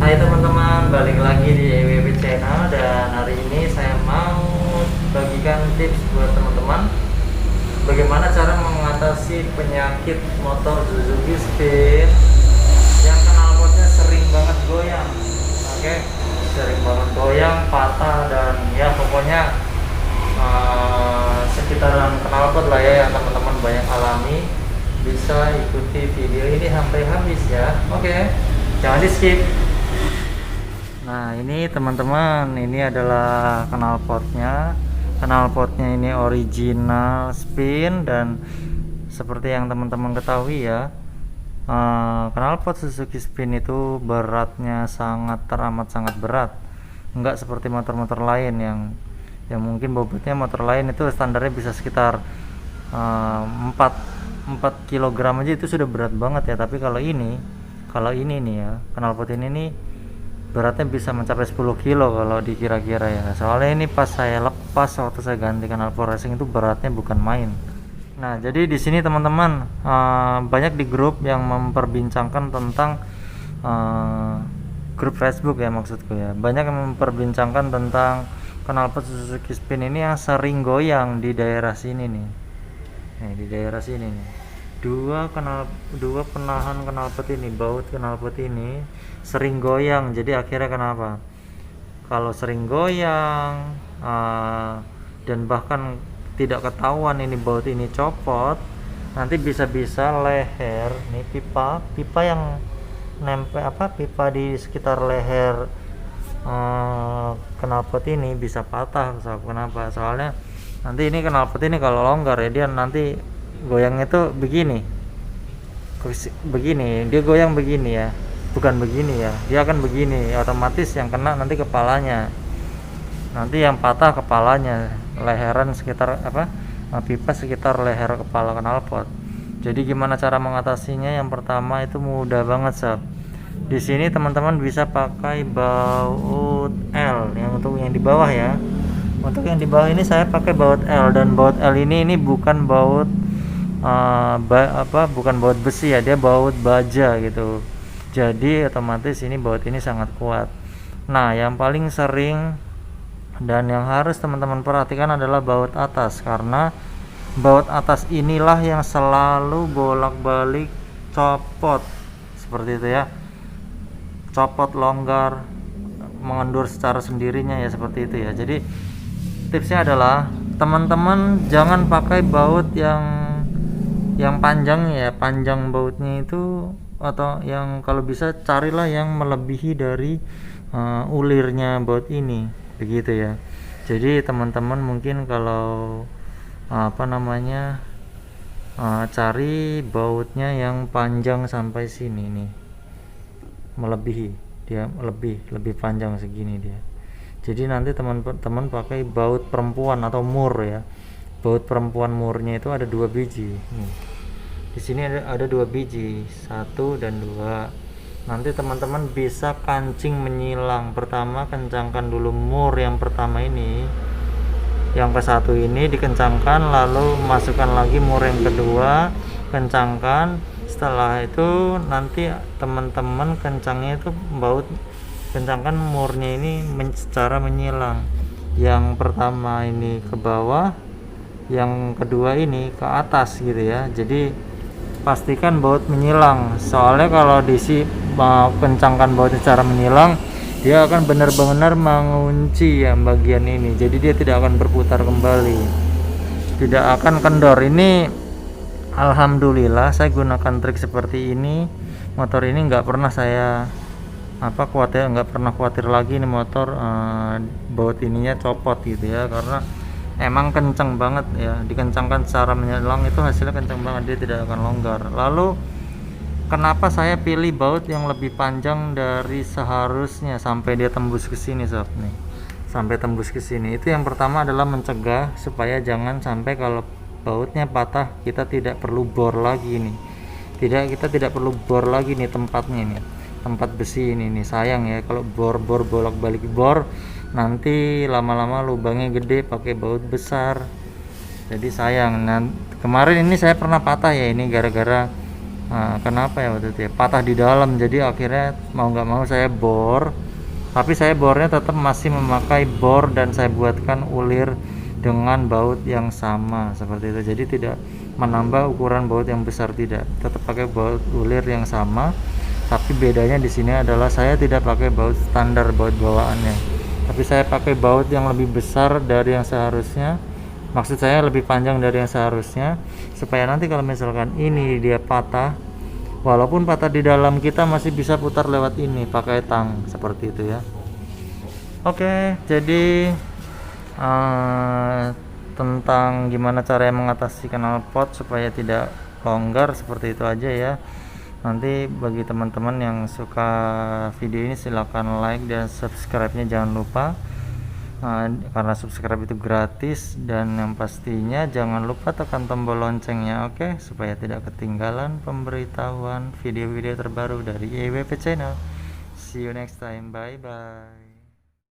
Hai teman-teman, balik lagi di EWB Channel dan hari ini saya mau bagikan tips buat teman-teman bagaimana cara mengatasi penyakit motor Suzuki Spin yang knalpotnya sering banget goyang. Oke, sering banget goyang, patah dan ya pokoknya sekitaran knalpot lah ya yang teman-teman banyak alami. Bisa ikuti video ini sampai habis ya. Oke, jangan di skip. Nah ini teman-teman, ini adalah knalpotnya. Knalpotnya ini original Spin dan seperti yang teman-teman ketahui ya, knalpot Suzuki Spin itu beratnya sangat teramat sangat berat. Enggak seperti motor-motor lain yang mungkin bobotnya motor lain itu standarnya bisa sekitar 4 kg aja itu sudah berat banget ya. Tapi kalau ini nih ya, knalpot ini nih beratnya bisa mencapai 10 kilo kalau dikira-kira ya. Soalnya ini pas saya lepas waktu saya ganti knalpot racing itu beratnya bukan main. Nah, jadi di sini teman-teman banyak di grup yang memperbincangkan tentang grup Facebook ya maksudku ya. Banyak yang memperbincangkan tentang knalpot Suzuki Spin ini yang sering goyang di daerah sini nih. Nih, di daerah sini nih. Dua penahan knalpot ini, baut knalpot ini sering goyang. Jadi akhirnya kenapa? Kalau sering goyang dan bahkan tidak ketahuan ini baut ini copot, nanti bisa-bisa leher nih pipa yang nempel pipa di sekitar leher knalpot ini bisa patah. Kenapa? Soalnya nanti ini knalpot ini kalau longgar ya dia nanti goyangnya tuh begini, dia goyang begini ya, bukan begini ya, dia akan begini, otomatis yang kena nanti kepalanya, nanti yang patah kepalanya, leheran sekitar pipa sekitar leher kepala knalpot. Jadi gimana cara mengatasinya? Yang pertama itu mudah banget sob. Di sini teman-teman bisa pakai baut L yang untuk yang di bawah ya. Untuk yang di bawah ini saya pakai baut L, dan baut L ini bukan baut bukan baut besi ya, dia baut baja gitu. Jadi otomatis ini baut ini sangat kuat. Nah, yang paling sering dan yang harus teman-teman perhatikan adalah baut atas, karena baut atas inilah yang selalu bolak-balik copot seperti itu ya. Copot, longgar, mengendur secara sendirinya ya, seperti itu ya. Jadi tipsnya adalah teman-teman jangan pakai baut yang panjang ya, panjang bautnya itu, atau yang kalau bisa carilah yang melebihi dari ulirnya baut ini begitu ya. Jadi teman-teman mungkin kalau cari bautnya yang panjang sampai sini nih, melebihi, dia lebih panjang segini dia. Jadi nanti teman-teman pakai baut perempuan atau mur ya. Baut perempuan murnya itu ada 2 biji. Nih. Di sini ada 2 biji, 1 dan 2. Nanti teman-teman bisa kancing menyilang. Pertama kencangkan dulu mur yang pertama ini. Yang ke satu ini dikencangkan, lalu masukkan lagi mur yang kedua, kencangkan. Setelah itu nanti teman-teman kencangnya itu kencangkan murnya ini secara menyilang. Yang pertama ini ke bawah, yang kedua ini ke atas gitu ya. Jadi pastikan baut menyilang, soalnya kalau kencangkan baut secara menyilang, dia akan benar-benar mengunci ya bagian ini. Jadi dia tidak akan berputar kembali, tidak akan kendor. Ini alhamdulillah saya gunakan trik seperti ini. Motor ini nggak pernah saya nggak pernah khawatir lagi nih motor baut ininya copot gitu ya, karena emang kenceng banget ya, dikencangkan secara menyilang itu hasilnya kenceng banget, dia tidak akan longgar. Lalu kenapa saya pilih baut yang lebih panjang dari seharusnya sampai dia tembus ke sini sob nih, sampai tembus ke sini? Itu yang pertama adalah mencegah supaya jangan sampai kalau bautnya patah kita tidak perlu bor lagi nih, kita tidak perlu bor lagi nih tempatnya ini, tempat besi ini nih. Sayang ya kalau bolak-balik bor, nanti lama-lama lubangnya gede pakai baut besar, jadi sayang. Nah, kemarin ini saya pernah patah ya, ini gara-gara Nah, kenapa ya waktu itu ya? Patah di dalam, jadi akhirnya mau nggak mau saya bor. Tapi saya bornya tetap masih memakai bor dan saya buatkan ulir dengan baut yang sama seperti itu. Jadi tidak menambah ukuran baut yang besar, tidak. Tetap pakai baut ulir yang sama. Tapi bedanya di sini adalah saya tidak pakai baut standar, baut bawaannya. Tapi saya pakai baut yang lebih besar dari yang seharusnya. Maksud saya lebih panjang dari yang seharusnya, supaya nanti kalau misalkan ini dia patah, walaupun patah di dalam, kita masih bisa putar lewat ini pakai tang seperti itu ya. Oke, jadi tentang gimana cara mengatasi knalpot supaya tidak longgar seperti itu aja ya. Nanti bagi teman-teman yang suka video ini silahkan like dan subscribe-nya jangan lupa. Karena subscribe itu gratis, dan yang pastinya jangan lupa tekan tombol loncengnya, oke, supaya tidak ketinggalan pemberitahuan video-video terbaru dari EWP Channel. See you next time, bye bye.